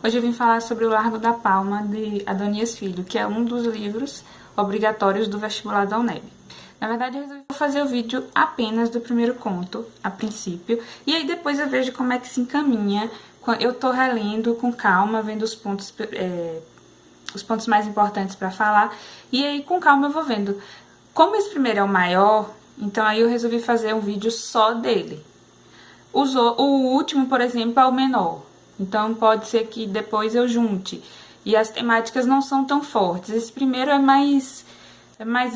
Hoje eu vim falar sobre o Largo da Palma, de Adonias Filho, que é um dos livros obrigatórios do vestibular da UNEB. Na verdade, eu resolvi fazer o vídeo apenas do primeiro conto, a princípio, e aí depois eu vejo como é que se encaminha. Eu tô relendo com calma, vendo os pontos mais importantes para falar, e aí com calma eu vou vendo. Como esse primeiro é o maior, então aí eu resolvi fazer um vídeo só dele. O último, por exemplo, é o menor, então pode ser que depois eu junte. E as temáticas não são tão fortes. Esse primeiro é mais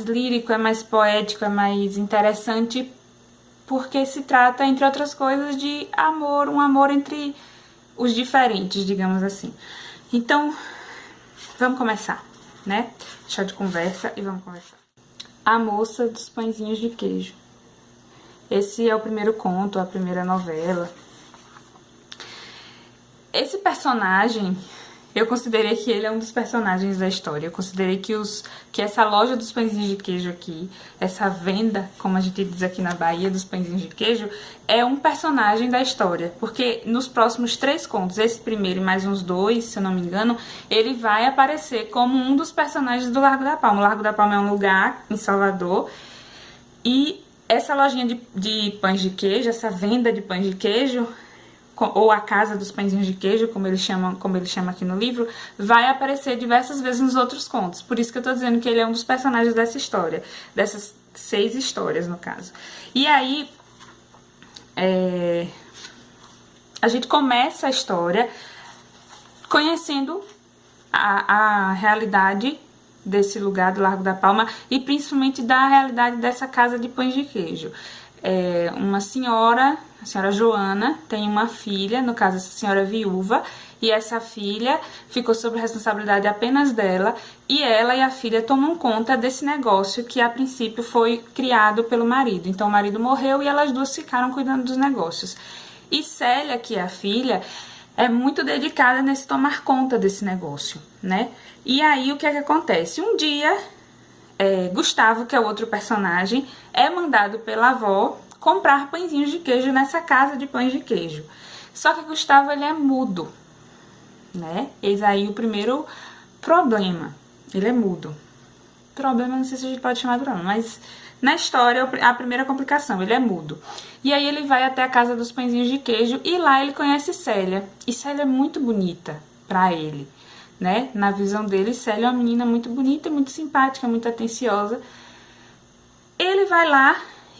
lírico, é mais poético, é mais interessante, porque se trata, entre outras coisas, de amor, um amor entre os diferentes, digamos assim. Então, vamos começar, né? Deixar de conversa e vamos conversar. A Moça dos Pãezinhos de Queijo. Esse é o primeiro conto, a primeira novela. Esse personagem, eu considerei que ele é um dos personagens da história. Eu considerei que essa loja dos pãezinhos de queijo aqui, essa venda, como a gente diz aqui na Bahia, dos pãezinhos de queijo, é um personagem da história. Porque nos próximos 3 contos, esse primeiro e mais uns 2, se eu não me engano, ele vai aparecer como um dos personagens do Largo da Palma. O Largo da Palma é um lugar em Salvador, e essa lojinha de pães de queijo, essa venda de pães de queijo, ou a casa dos pãezinhos de queijo, como ele chama aqui no livro, vai aparecer diversas vezes nos outros contos. Por isso que eu tô dizendo que ele é um dos personagens dessa história, dessas 6 histórias, no caso. E aí, a gente começa a história conhecendo a realidade desse lugar do Largo da Palma e principalmente da realidade dessa casa de pães de queijo. Uma senhora, a senhora Joana, tem uma filha, no caso essa senhora é viúva, e essa filha ficou sob responsabilidade apenas dela, e ela e a filha tomam conta desse negócio que a princípio foi criado pelo marido. Então o marido morreu e elas duas ficaram cuidando dos negócios. E Célia, que é a filha, é muito dedicada nesse tomar conta desse negócio, né? E aí o que é que acontece? Um dia, Gustavo, que é o outro personagem, é mandado pela avó comprar pãezinhos de queijo nessa casa de pães de queijo. Só que Gustavo, ele é mudo, né? Eis aí o primeiro problema. Ele é mudo. Problema, não sei se a gente pode chamar de problema, mas na história, a primeira complicação, ele é mudo. E aí ele vai até a casa dos pãezinhos de queijo e lá ele conhece Célia. E Célia é muito bonita pra ele, né? Na visão dele, Célia é uma menina muito bonita, muito simpática, muito atenciosa. Ele vai lá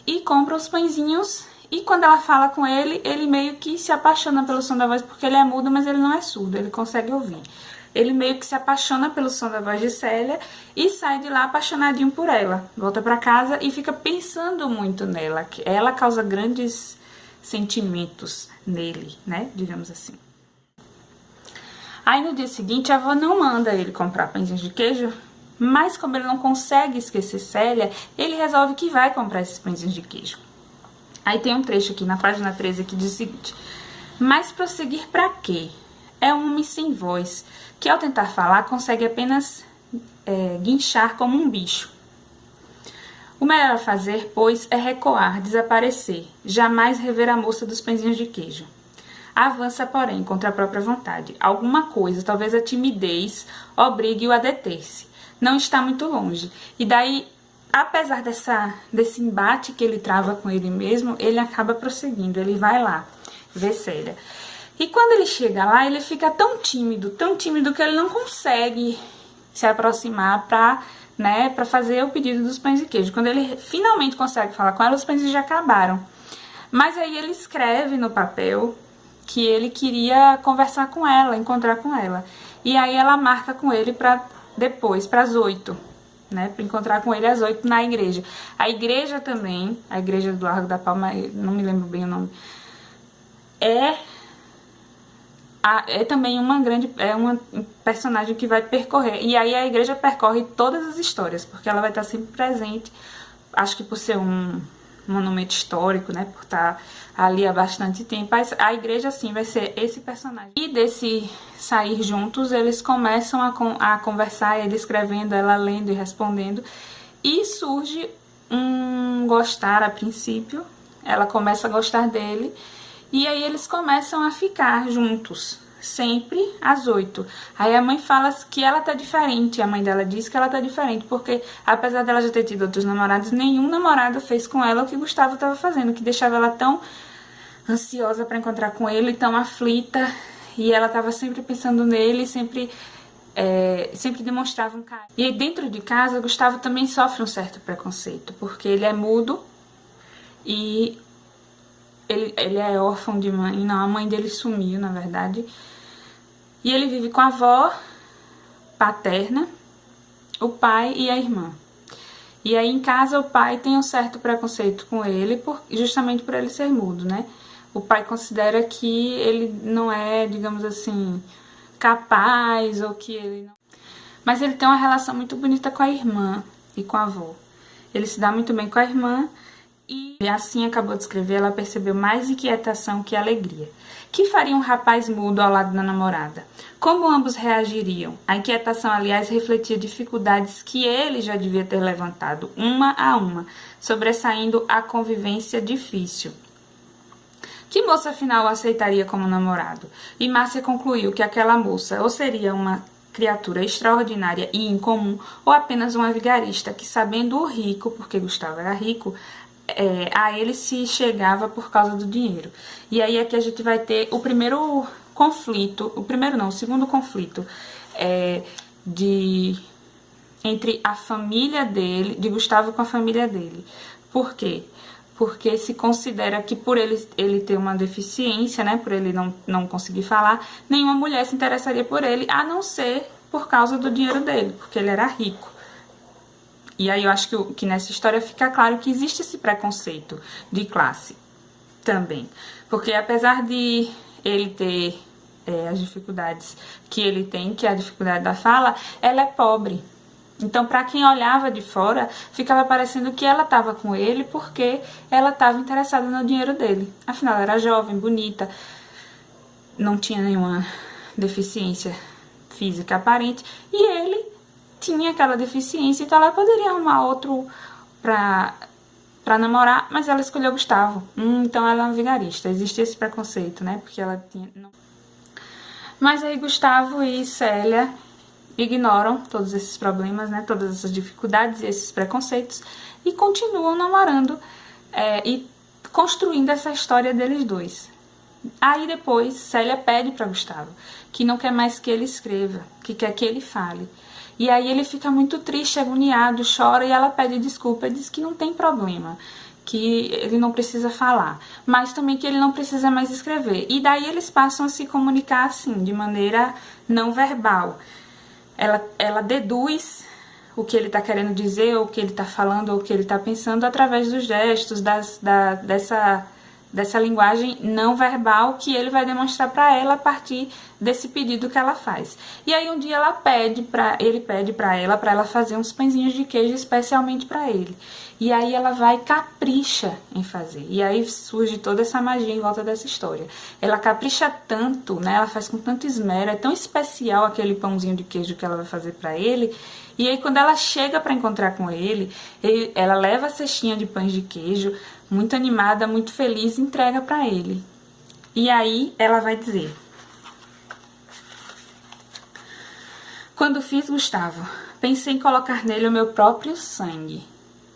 e compra os pãezinhos, e quando ela fala com ele, ele meio que se apaixona pelo som da voz, porque ele é mudo, mas ele não é surdo, ele consegue ouvir. Ele meio que se apaixona pelo som da voz de Célia e sai de lá apaixonadinho por ela. Volta pra casa e fica pensando muito nela, que ela causa grandes sentimentos nele, né, digamos assim. Aí no dia seguinte a avó não manda ele comprar pãezinhos de queijo, mas como ele não consegue esquecer Célia, ele resolve que vai comprar esses pãezinhos de queijo. Aí tem um trecho aqui na página 13 que diz o seguinte: mas prosseguir pra quê? É um homem sem voz, que ao tentar falar consegue apenas guinchar como um bicho. O melhor a fazer, pois, é recuar, desaparecer, jamais rever a moça dos pãezinhos de queijo. Avança, porém, contra a própria vontade. Alguma coisa, talvez a timidez, obrigue-o a deter-se. Não está muito longe. E daí, apesar desse embate que ele trava com ele mesmo, ele acaba prosseguindo. Ele vai lá ver Célia. E quando ele chega lá, ele fica tão tímido que ele não consegue se aproximar para fazer o pedido dos pães de queijo. Quando ele finalmente consegue falar com ela, os pães já acabaram. Mas aí ele escreve no papel que ele queria conversar com ela, encontrar com ela. E aí ela marca com ele para depois, para as 8, né? Para encontrar com ele às 8 na igreja. A igreja também, a igreja do Largo da Palma, não me lembro bem o nome, é também uma personagem que vai percorrer. E aí a igreja percorre todas as histórias, porque ela vai estar sempre presente. Acho que por ser um monumento histórico, né, por estar ali há bastante tempo, a igreja sim vai ser esse personagem. E desse sair juntos, eles começam a conversar, ele escrevendo, ela lendo e respondendo, e surge um gostar a princípio. Ela começa a gostar dele, e aí eles começam a ficar juntos, sempre às 8. Aí a mãe fala que ela tá diferente, a mãe dela diz que ela tá diferente, porque apesar dela já ter tido outros namorados, nenhum namorado fez com ela o que Gustavo tava fazendo, que deixava ela tão ansiosa pra encontrar com ele, tão aflita, e ela tava sempre pensando nele, sempre demonstrava um carinho. E aí dentro de casa, Gustavo também sofre um certo preconceito, porque ele é mudo e ele é órfão de mãe, não, a mãe dele sumiu, na verdade. E ele vive com a avó paterna, o pai e a irmã. E aí em casa o pai tem um certo preconceito com ele, justamente por ele ser mudo, né? O pai considera que ele não é, digamos assim, capaz, ou que ele não... Mas ele tem uma relação muito bonita com a irmã e com a avó. Ele se dá muito bem com a irmã e assim acabou de escrever, ela percebeu mais inquietação que alegria. Que faria um rapaz mudo ao lado da namorada? Como ambos reagiriam? A inquietação, aliás, refletia dificuldades que ele já devia ter levantado, uma a uma, sobressaindo a convivência difícil. Que moça afinal aceitaria como namorado? E Márcia concluiu que aquela moça ou seria uma criatura extraordinária e incomum, ou apenas uma vigarista que, sabendo o rico, porque Gustavo era rico, a ele se chegava por causa do dinheiro. E aí aqui a gente vai ter o primeiro conflito, o segundo conflito entre a família dele, de Gustavo com a família dele. Por quê? Porque se considera que por ele ter uma deficiência, né, por ele não conseguir falar, nenhuma mulher se interessaria por ele, a não ser por causa do dinheiro dele, porque ele era rico. E aí eu acho que nessa história fica claro que existe esse preconceito de classe também. Porque apesar de ele ter as dificuldades que ele tem, que é a dificuldade da fala, ela é pobre. Então, para quem olhava de fora, ficava parecendo que ela estava com ele porque ela estava interessada no dinheiro dele. Afinal, ela era jovem, bonita, não tinha nenhuma deficiência física aparente, e ele tinha aquela deficiência, então ela poderia arrumar outro pra namorar, mas ela escolheu Gustavo. Então ela é uma vigarista. Existe esse preconceito, né? Porque ela tinha... Mas aí Gustavo e Célia ignoram todos esses problemas, né? Todas essas dificuldades e esses preconceitos e continuam namorando e construindo essa história deles dois. Aí depois Célia pede para Gustavo que não quer mais que ele escreva, que quer que ele fale. E aí ele fica muito triste, agoniado, chora e ela pede desculpa e diz que não tem problema, que ele não precisa falar, mas também que ele não precisa mais escrever. E daí eles passam a se comunicar assim, de maneira não verbal. Ela deduz o que ele está querendo dizer, ou o que ele está falando, ou o que ele está pensando através dos gestos, dessa linguagem não verbal que ele vai demonstrar para ela a partir desse pedido que ela faz. E aí um dia ele pede para ela fazer uns pãezinhos de queijo especialmente para ele. E aí ela vai e capricha em fazer. E aí surge toda essa magia em volta dessa história. Ela capricha tanto, né? Ela faz com tanto esmero, é tão especial aquele pãozinho de queijo que ela vai fazer para ele. E aí quando ela chega para encontrar com ele, ela leva a cestinha de pães de queijo, muito animada, muito feliz, e entrega para ele. E aí ela vai dizer: quando fiz Gustavo, pensei em colocar nele o meu próprio sangue.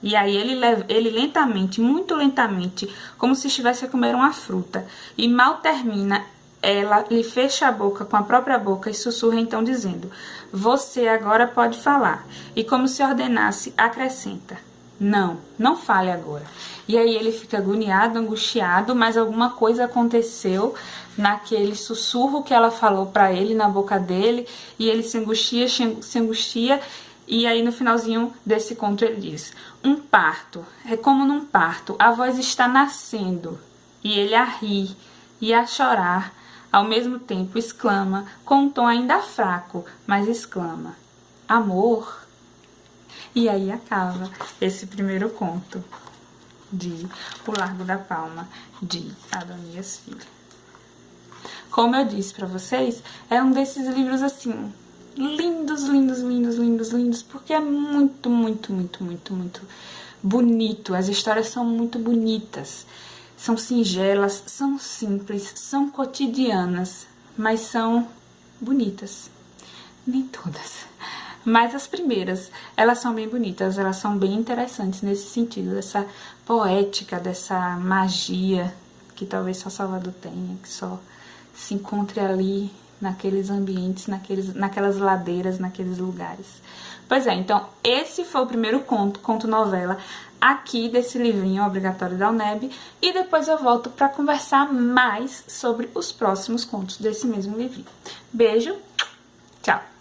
E aí ele lentamente, muito lentamente, como se estivesse a comer uma fruta, e mal termina, ela lhe fecha a boca com a própria boca e sussurra então dizendo: você agora pode falar. E como se ordenasse, acrescenta: não fale agora. E aí ele fica agoniado, angustiado, mas alguma coisa aconteceu naquele sussurro que ela falou pra ele na boca dele, e ele se angustia, e aí no finalzinho desse conto ele diz: um parto, é como num parto, a voz está nascendo, e ele a rir e a chorar, ao mesmo tempo exclama, com um tom ainda fraco, mas exclama: amor. E aí acaba esse primeiro conto de O Largo da Palma, de Adonias Filho. Como eu disse pra vocês, é um desses livros assim, lindos, lindos, lindos, lindos, lindos, porque é muito, muito, muito, muito, muito bonito. As histórias são muito bonitas, são singelas, são simples, são cotidianas, mas são bonitas. Nem todas, mas as primeiras, elas são bem bonitas, elas são bem interessantes nesse sentido, dessa poética, dessa magia que talvez só Salvador tenha, que só se encontre ali naqueles ambientes, naquelas ladeiras, naqueles lugares. Pois é, então esse foi o primeiro conto-novela aqui desse livrinho obrigatório da UNEB, e depois eu volto para conversar mais sobre os próximos contos desse mesmo livrinho. Beijo, tchau!